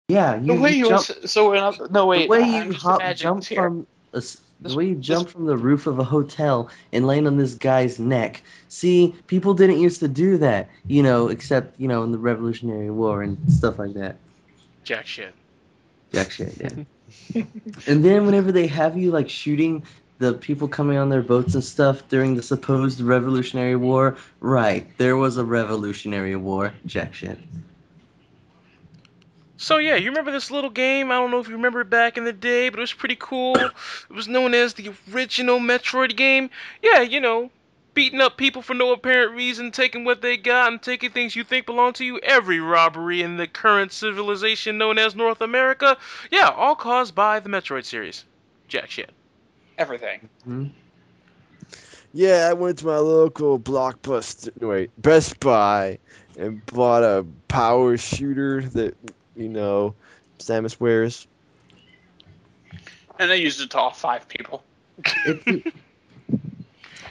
Yeah, The way you you jump. was so no The wait, way I'm you just imagining jump this here. from the This way you this jump from the roof of a hotel and land on this guy's neck. See, people didn't used to do that, except in the Revolutionary War and stuff like that. Jack shit. Jack shit, yeah. And then whenever they have you like shooting the people coming on their boats and stuff during the supposed Revolutionary War, right? There was a Revolutionary War. Jack shit. So yeah, you remember this little game? I don't know if you remember it back in the day, but it was pretty cool. It was known as the original Metroid game. Yeah, beating up people for no apparent reason, taking what they got, and taking things you think belong to you. Every robbery in the current civilization known as North America. Yeah, all caused by the Metroid series. Jack shit. everything. Hmm? Yeah, I went to my local Best Buy and bought a power shooter that, Samus wears. And I used it to off 5 people. It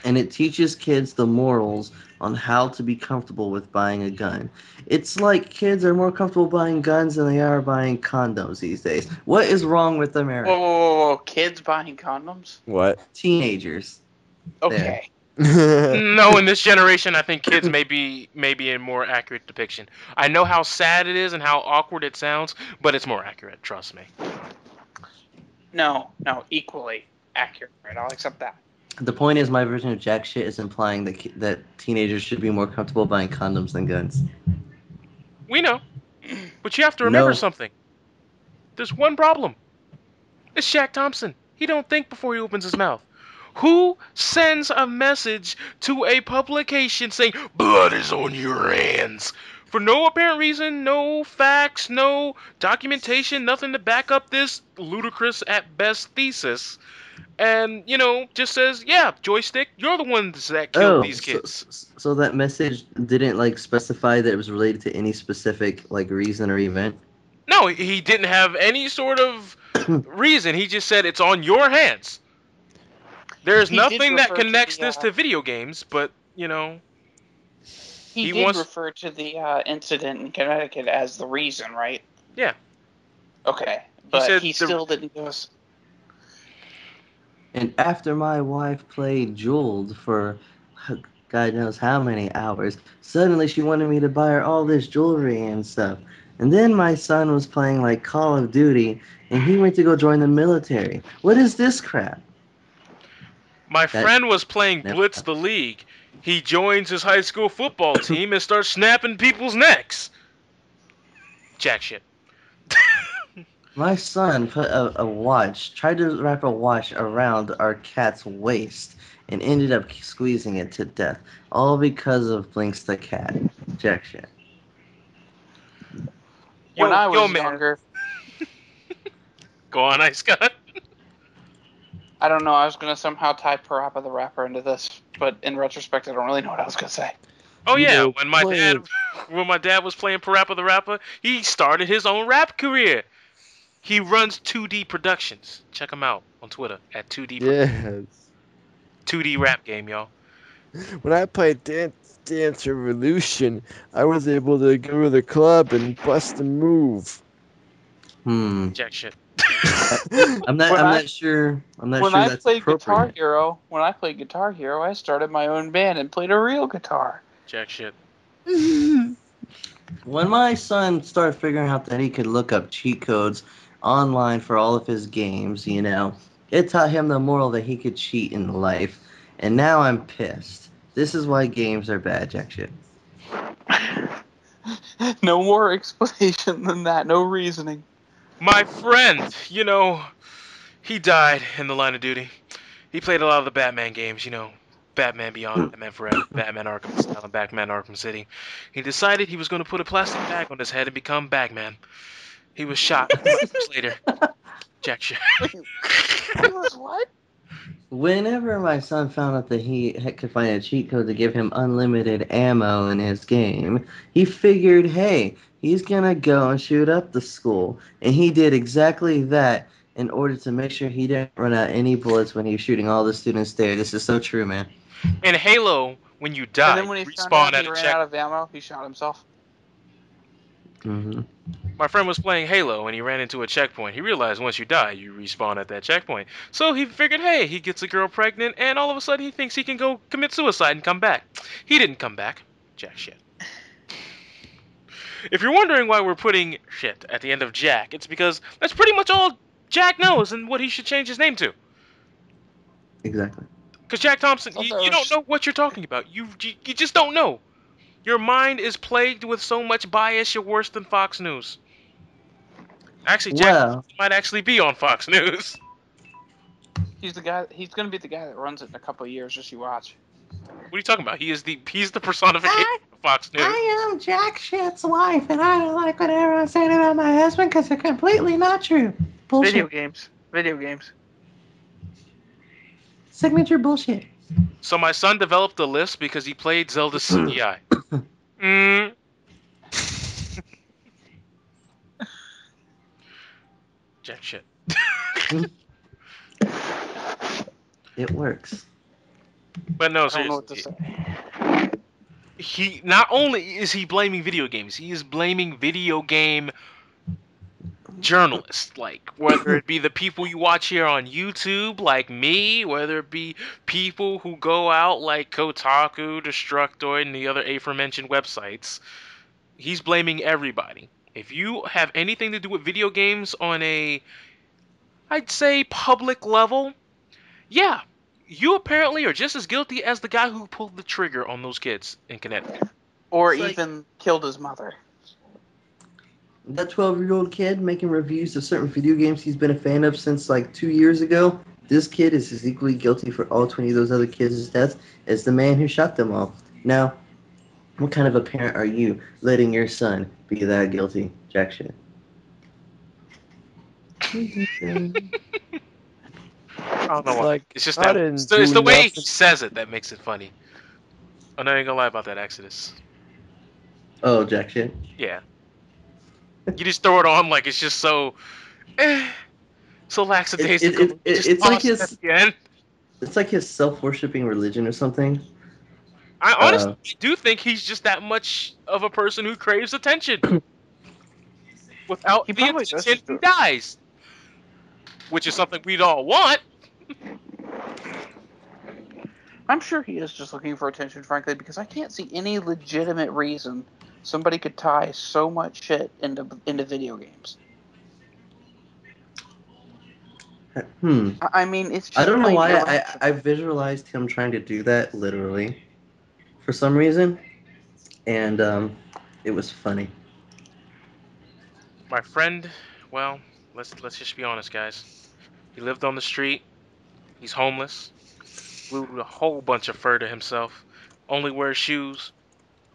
and it teaches kids the morals on how to be comfortable with buying a gun. It's like kids are more comfortable buying guns than they are buying condoms these days. What is wrong with Whoa, America? whoa, kids buying condoms? What? Teenagers. There. Okay. No, in this generation, I think kids may be a more accurate depiction. I know how sad it is and how awkward it sounds, but it's more accurate. Trust me. No, equally accurate. I'll accept that. The point is, my version of jack shit is implying that teenagers should be more comfortable buying condoms than guns. We know, but you have to remember No. something. There's one problem. It's Shaq Thompson. He don't think before he opens his mouth. Who sends a message to a publication saying blood is on your hands? For no apparent reason, no facts, no documentation, nothing to back up this ludicrous at best thesis. And, just says, yeah, joystick, you're the ones that killed Oh, these kids. so that message didn't like specify that it was related to any specific like reason or event. No, he didn't have any sort of reason. He just said it's on your hands. There's He did nothing that refer to connects the this to video games, but, he he did wants... refer to the incident in Connecticut as the reason, right? Yeah. Okay, but said he still didn't give us. And after my wife played Jeweled for God knows how many hours, suddenly she wanted me to buy her all this jewelry and stuff. And then my son was playing like Call of Duty, and he went to go join the military. What is this crap? My That friend was playing never Blitz the happened. League. He joins his high school football team and starts snapping people's necks. Jack shit. My son put tried to wrap a watch around our cat's waist, and ended up squeezing it to death, all because of Blinks the cat. Jack shit. When I Yo, was man. younger, Go on, Ice Scott. I don't know. I was gonna somehow tie Parappa the Rapper into this, but in retrospect, I don't really know what I was gonna say. Oh You yeah, know, when my playing- dad was playing Parappa the Rapper, he started his own rap career. He runs 2D Productions. Check him out on Twitter at 2D Yes. 2D rap game, y'all. When I played Dance Revolution, I was able to go to the club and bust a move. Jack shit. I'm not sure. I'm not When sure I that's played appropriate. Guitar Hero, I started my own band and played a real guitar. Jack shit. When my son started figuring out that he could look up cheat codes online for all of his games, it taught him the moral that he could cheat in life. And now I'm pissed. This is why games are bad, Jack shit. No more explanation than that. No reasoning. My friend, he died in the line of duty. He played a lot of the Batman games, Batman Beyond, Batman Forever, Batman Arkham Asylum, Batman Arkham City. He decided he was going to put a plastic bag on his head and become Bagman. He was shot 5 years later. Jack shit. He was what? Whenever my son found out that he could find a cheat code to give him unlimited ammo in his game, he figured, hey, he's gonna go and shoot up the school. And he did exactly that in order to make sure he didn't run out any bullets when he was shooting all the students there. This is so true, man. In Halo, when you And die, then when he you found respawn out at he a ran check. out of ammo, he shot himself. Hmm My friend was playing Halo and he ran into a checkpoint. He realized once you die, you respawn at that checkpoint. So he figured, hey, he gets a girl pregnant, and all of a sudden he thinks he can go commit suicide and come back. He didn't come back. Jack shit. If you're wondering why we're putting shit at the end of Jack, it's because that's pretty much all Jack knows and what he should change his name to. Exactly. Because Jack Thompson, Thought you there don't was- know what you're talking about. You just don't know. Your mind is plagued with so much bias, you're worse than Fox News. Actually, Jack Well, might actually be on Fox News. He's the guy. He's gonna be the guy that runs it in a couple of years. Just you watch. What are you talking about? He's the personification of Fox News. I am Jack Shit's wife, and I don't like what everyone's saying about my husband because they're completely not true. Bullshit. Video games. Video games. Signature bullshit. So my son developed a list because he played Zelda CDI. Jack shit. It works. But no, I don't know what to seriously. say. He not only is he blaming video games, he is blaming video game journalists, like whether it be the people you watch here on YouTube, like me, whether it be people who go out like Kotaku, Destructoid, and the other aforementioned websites. He's blaming everybody. If you have anything to do with video games on a, I'd say, public level, yeah, you apparently are just as guilty as the guy who pulled the trigger on those kids in Connecticut. Or It's like- even killed his mother. That 12-year-old kid making reviews of certain video games he's been a fan of since like 2 years ago, this kid is as equally guilty for all 20 of those other kids' deaths as the man who shot them all. Now, what kind of a parent are you letting your son be that guilty, Jack shit? I don't know why. Like, It's just I that didn't it's do the way he nothing. says it that makes it funny. I'm not even gonna lie about that, Exodus. Oh, Jack shit. Yeah. You just throw it on like it's just so, so lackadaisical. It's like his at the end. it's like his self-worshipping religion or something. I honestly do think he's just that much of a person who craves attention. Without He the probably does attention, do he it. dies. Which is something we'd all want. I'm sure he is just looking for attention, frankly, because I can't see any legitimate reason somebody could tie so much shit into video games. I mean, it's just I don't know plain why irrational. I visualized him trying to do that literally for some reason, and it was funny. My friend, well, let's just be honest, guys. He lived on the street. He's homeless. Glued a whole bunch of fur to himself. Only wears shoes.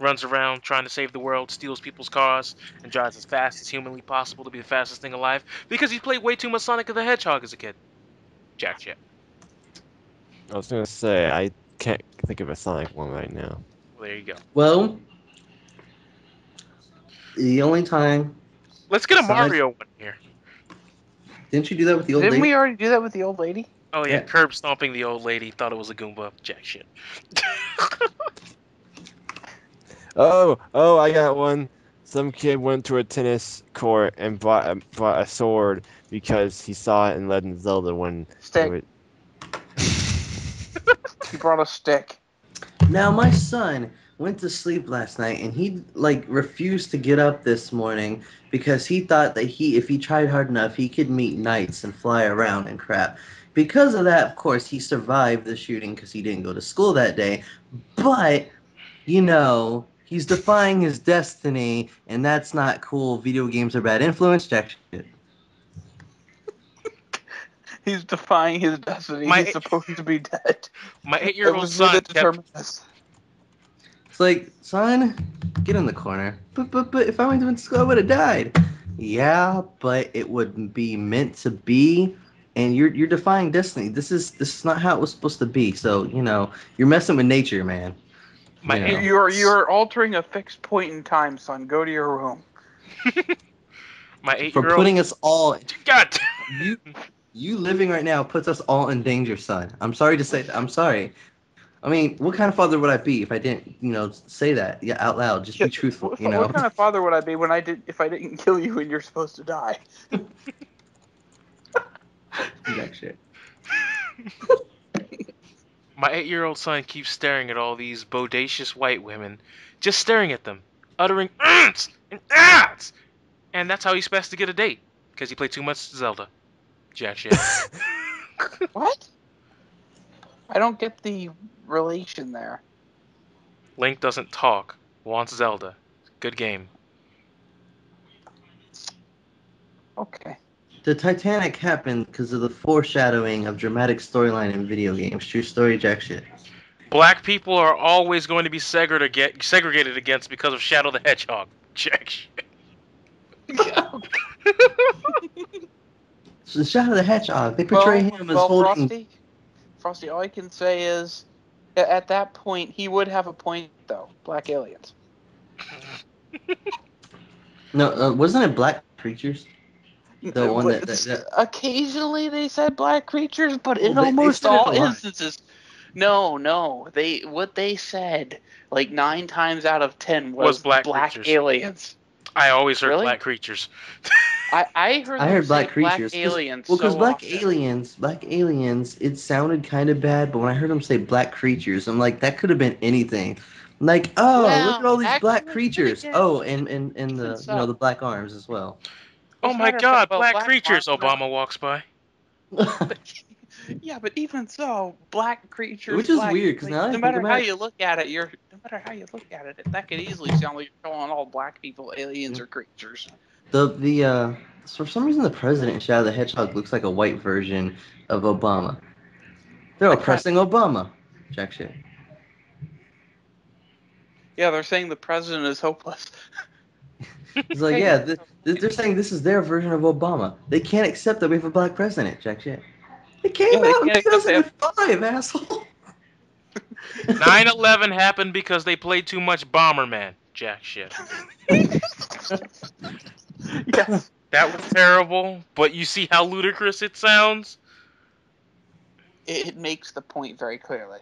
Runs around trying to save the world, steals people's cars, and drives as fast as humanly possible to be the fastest thing alive because he's played way too much Sonic the Hedgehog as a kid. Jack shit. I was gonna say I can't think of a Sonic one right now. Well, there you go. Well, the only time Let's get a Sonic- Mario one here. didn't you do that with the old Didn't lady? we already do that with the old lady? Oh yeah, Yeah. curb stomping the old lady, thought it was a Goomba. Jack shit. Oh, I got one. Some kid went to a tennis court and bought a sword because he saw it in Legend of Zelda when Stick. He brought a stick. Now my son went to sleep last night and he like refused to get up this morning because he thought that if he tried hard enough he could meet knights and fly around and crap. Because of that, of course, he survived the shooting because he didn't go to school that day. But, he's defying his destiny, and that's not cool. Video games are bad influence. Jack shit. He's defying his destiny. My- He's supposed to be dead. My It 8-year-old was me son that kept determined this. It's like, son, get in the corner. But if I went to school, I would have died. Yeah, but it would be meant to be, and you're defying destiny. This is not how it was supposed to be. So you're messing with nature, man. My Yeah. You're altering a fixed point in time, son. Go to your room. my For 8-year-old putting us all, God. you living right now puts us all in danger, son. I'm sorry to say that. I'm sorry. I mean, what kind of father would I be if I didn't, say that out loud? Just be truthful, What kind of father would I be if I didn't kill you and you're supposed to die? Jack shit. My 8-year-old son keeps staring at all these bodacious white women, just staring at them, uttering "ants" and "ats," and that's how he's supposed to get a date, because he played too much Zelda. Jack shit. What? I don't get the relation there. Link doesn't talk, wants Zelda. Good game. Okay. The Titanic happened because of the foreshadowing of dramatic storyline in video games. True story, Jack shit. Black people are always going to be segregated against because of Shadow the Hedgehog. Jack shit. So the Shadow of the Hedgehog, they portray him as holding. Frosty, all I can say is, at that point, he would have a point, though. Black aliens. No, wasn't it Black Creatures? The one that Occasionally they said black creatures, but in they almost said it all a lot. instances, no. What they said, like 9 times out of 10, was black black creatures. aliens. I always heard Really? black creatures. I heard Black say creatures. black aliens. Because So black aliens, it sounded kind of bad, but when I heard them say black creatures, I'm like, that could have been anything. Like, oh, look at all these black creatures. Oh, and the the black arms as well. Oh my God, black creatures! Obama walks by. Yeah, but even so, black creatures, Which is weird because now I no think matter about how it. you look at it, that could easily sound like you're calling all black people aliens or creatures. For some reason the president in Shadow the Hedgehog looks like a white version of Obama. They're oppressing Obama. Jack shit. Yeah, they're saying the president is hopeless. It's like, yeah, they're saying this is their version of Obama. They can't accept that we have a black president, Jack shit. It came out in 2005, asshole. 9/11 happened because they played too much Bomberman. Jack shit. Yes. That was terrible, but you see how ludicrous it sounds? It makes the point very clearly.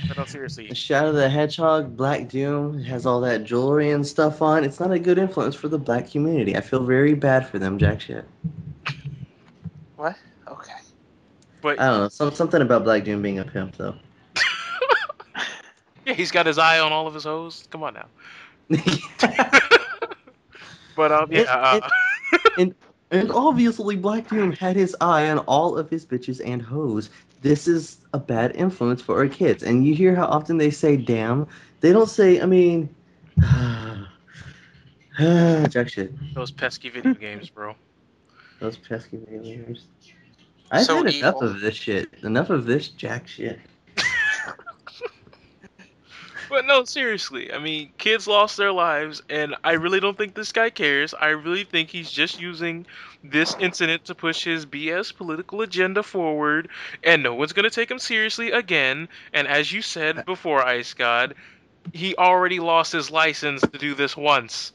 But no, seriously. Shadow the Hedgehog, Black Doom has all that jewelry and stuff on. It's not a good influence for the black community. I feel very bad for them, Jack shit. What? Okay. But I don't know. Something about Black Doom being a pimp, though. yeah, he's got his eye on all of his hoes. Come on now. But yeah. And obviously, Black Doom had his eye on all of his bitches and hoes. This is a bad influence for our kids. And you hear how often they say "damn." They don't say. I mean, Jack shit. Those pesky video games, bro. Those pesky video games. I've had enough of this shit. Enough of this Jack shit. But no, seriously. I mean, kids lost their lives, and I really don't think this guy cares. I really think he's just using this incident to push his BS political agenda forward, and no one's going to take him seriously again. And as you said before, Ice God, he already lost his license to do this once.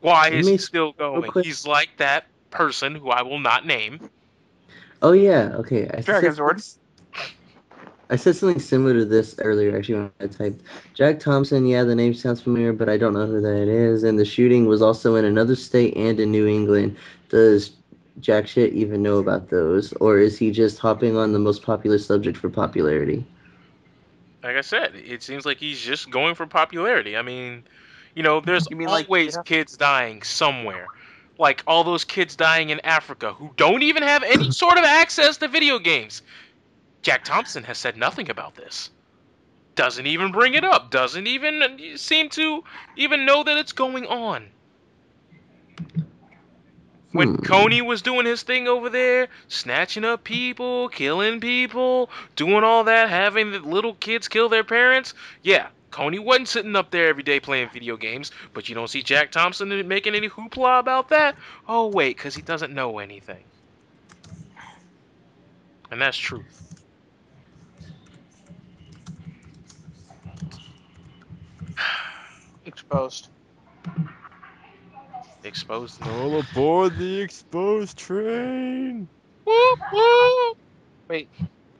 Why is he still going? He's like that person who I will not name. Oh, yeah. Okay. Dragonzord. I said something similar to this earlier, actually, when I typed Jack Thompson. Yeah, the name sounds familiar, but I don't know who that is. And the shooting was also in another state and in New England. Does Jack shit even know about those? Or is he just hopping on the most popular subject for popularity? Like I said, it seems like he's just going for popularity. I mean, there's always kids dying somewhere. Like all those kids dying in Africa who don't even have any sort of access to video games. Jack Thompson has said nothing about this. Doesn't even bring it up. Doesn't even seem to even know that it's going on. When Coney was doing his thing over there, snatching up people, killing people, doing all that, having the little kids kill their parents, yeah, Coney wasn't sitting up there every day playing video games, but you don't see Jack Thompson making any hoopla about that? Oh, wait, because he doesn't know anything. And that's truth. Exposed. Exposed. All aboard the exposed train. Whoop whoop. Wait,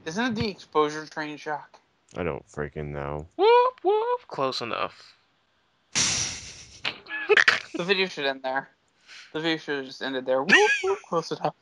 isn't it the exposure train shock? I don't freaking know. Whoop whoop. Close enough. The video should end there. The video should have just ended there. Whoop, whoop, close enough.